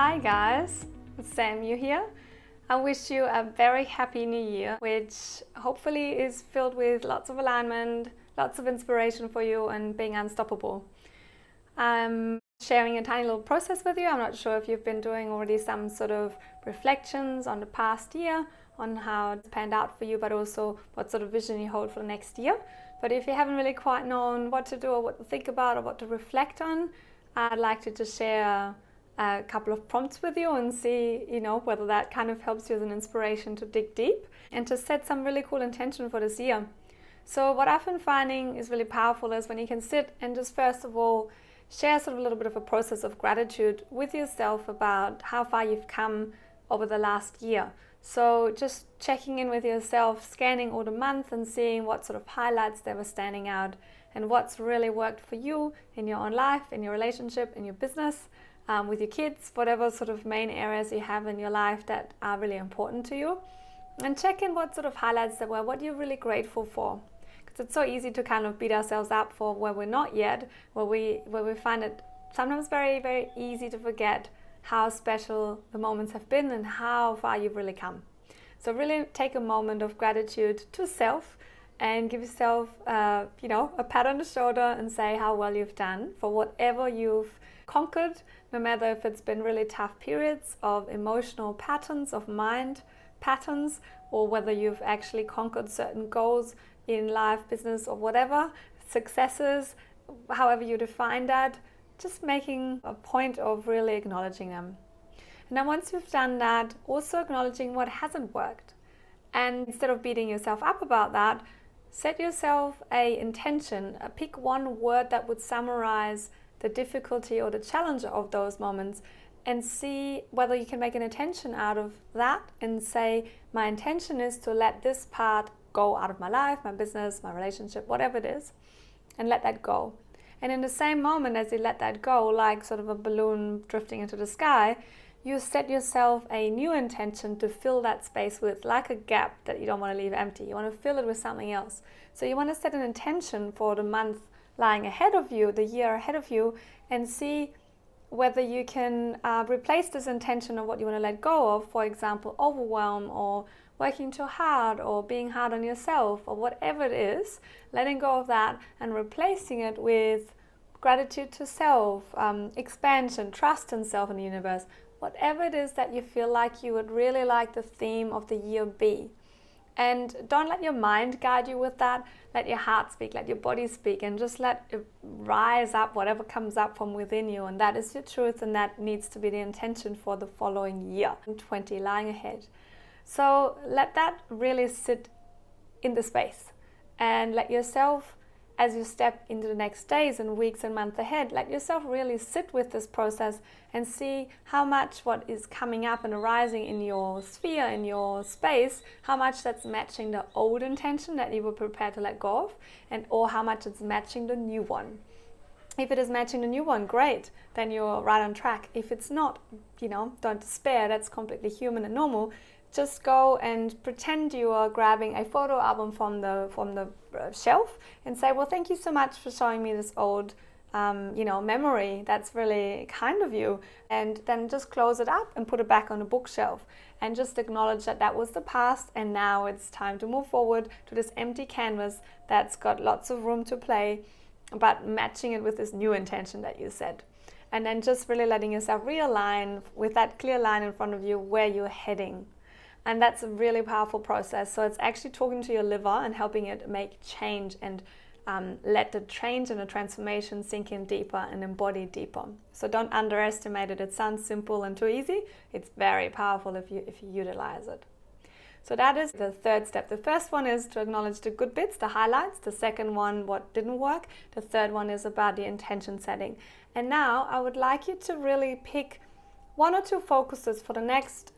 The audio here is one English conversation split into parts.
Hi guys, it's Samu here. I wish you a very happy new year, which hopefully is filled with lots of alignment, lots of inspiration for you and being unstoppable. I'm sharing a tiny little process with you. I'm not sure if you've been doing already some sort of reflections on the past year, on how it's panned out for you, but also what sort of vision you hold for the next year. But if you haven't really quite known what to do or what to think about or what to reflect on, I'd like to just share a couple of prompts with you and see, whether that kind of helps you as an inspiration to dig deep and to set some really cool intention for this year. So what I've been finding is really powerful is when you can sit and just first of all share sort of a little bit of a process of gratitude with yourself about how far you've come over the last year. So just checking in with yourself, scanning all the months and seeing what sort of highlights they were standing out and what's really worked for you in your own life, in your relationship, in your business, with your kids, whatever sort of main areas you have in your life that are really important to you. And check in what sort of highlights there were, what you're really grateful for. Because it's so easy to kind of beat ourselves up for where we're not yet, where we find it sometimes very, very easy to forget how special the moments have been and how far you've really come. So really take a moment of gratitude to self and give yourself, a pat on the shoulder and say how well you've done for whatever you've conquered, no matter if it's been really tough periods of emotional patterns, of mind patterns, or whether you've actually conquered certain goals in life, business, or whatever, successes, however you define that, just making a point of really acknowledging them. And then once you've done that, also acknowledging what hasn't worked. And instead of beating yourself up about that, set yourself an intention, pick one word that would summarize the difficulty or the challenge of those moments and see whether you can make an intention out of that and say, my intention is to let this part go out of my life, my business, my relationship, whatever it is, and let that go. And in the same moment as you let that go, like sort of a balloon drifting into the sky, you set yourself a new intention to fill that space with, like a gap that you don't want to leave empty. You want to fill it with something else. So you want to set an intention for the month lying ahead of you, the year ahead of you, and see whether you can replace this intention of what you want to let go of, for example, overwhelm or working too hard or being hard on yourself or whatever it is, letting go of that and replacing it with gratitude to self, expansion, trust in self and the universe, whatever it is that you feel like you would really like the theme of the year be. And don't let your mind guide you with that. Let your heart speak, let your body speak, and just let it rise up, whatever comes up from within you. And that is your truth, and that needs to be the intention for the following year, 20 lying ahead. So let that really sit in the space and let yourself, as you step into the next days and weeks and months ahead, let yourself really sit with this process and see how much what is coming up and arising in your sphere, in your space, how much that's matching the old intention that you were prepared to let go of, and or how much it's matching the new one. If it is matching the new one, great, then you're right on track. If it's not, don't despair, that's completely human and normal. Just go and pretend you are grabbing a photo album from the shelf and say, well, thank you so much for showing me this old memory. That's really kind of you. And then just close it up and put it back on the bookshelf and just acknowledge that that was the past and now it's time to move forward to this empty canvas that's got lots of room to play, but matching it with this new intention that you set. And then just really letting yourself realign with that clear line in front of you where you're heading. And that's a really powerful process. So it's actually talking to your liver and helping it make change and let the change and the transformation sink in deeper and embody deeper. So don't underestimate it. It sounds simple and too easy. It's very powerful if you utilize it. So that is the third step. The first one is to acknowledge the good bits, the highlights. The second one, what didn't work. The third one is about the intention setting. And now I would like you to really pick one or two focuses for the next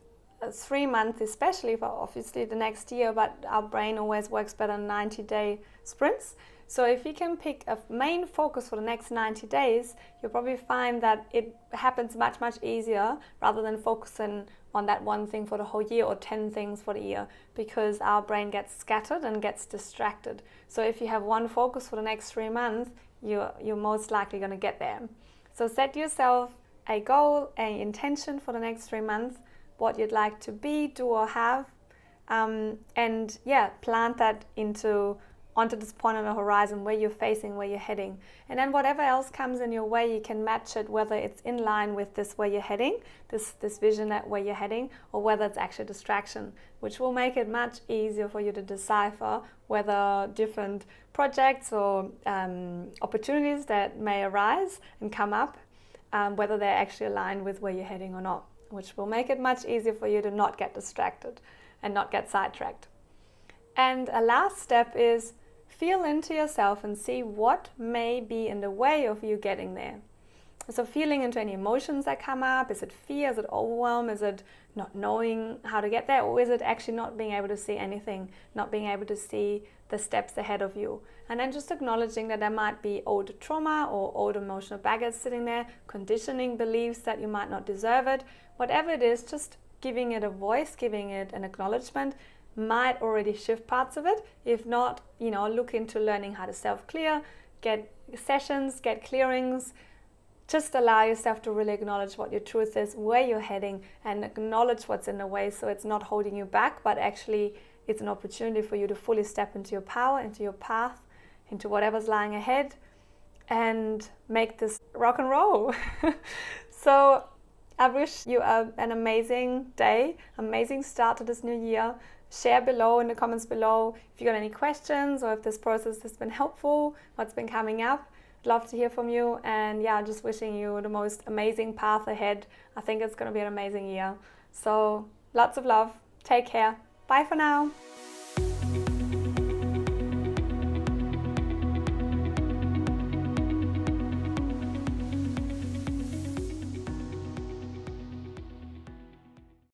3 months, especially for obviously the next year, but our brain always works better in 90-day sprints. So if you can pick a main focus for the next 90 days, you'll probably find that it happens much, much easier rather than focusing on that one thing for the whole year or 10 things for the year, because our brain gets scattered and gets distracted. So if you have one focus for the next 3 months, you're most likely going to get there. So set yourself a goal, an intention for the next 3 months, what you'd like to be, do, or have, and yeah, plant that onto this point on the horizon where you're facing, where you're heading. And then whatever else comes in your way, you can match it, whether it's in line with this where you're heading, this vision that where you're heading, or whether it's actually a distraction, which will make it much easier for you to decipher whether different projects or opportunities that may arise and come up, whether they're actually aligned with where you're heading or not, which will make it much easier for you to not get distracted and not get sidetracked. And a last step is feel into yourself and see what may be in the way of you getting there. So feeling into any emotions that come up. Is it fear? Is it overwhelm? Is it not knowing how to get there? Or is it actually not being able to see anything, not being able to see the steps ahead of you? And then just acknowledging that there might be old trauma or old emotional baggage sitting there, conditioning beliefs that you might not deserve it. Whatever it is, just giving it a voice, giving it an acknowledgement might already shift parts of it. If not, look into learning how to self-clear, get sessions, get clearings. Just allow yourself to really acknowledge what your truth is, where you're heading, and acknowledge what's in the way, so it's not holding you back, but actually it's an opportunity for you to fully step into your power, into your path, into whatever's lying ahead, and make this rock and roll. So I wish you an amazing day, amazing start to this new year. Share below in the comments below if you got any questions or if this process has been helpful, what's been coming up. I'd love to hear from you, and yeah, just wishing you the most amazing path ahead. I think it's going to be an amazing year. So lots of love. Take care. Bye for now.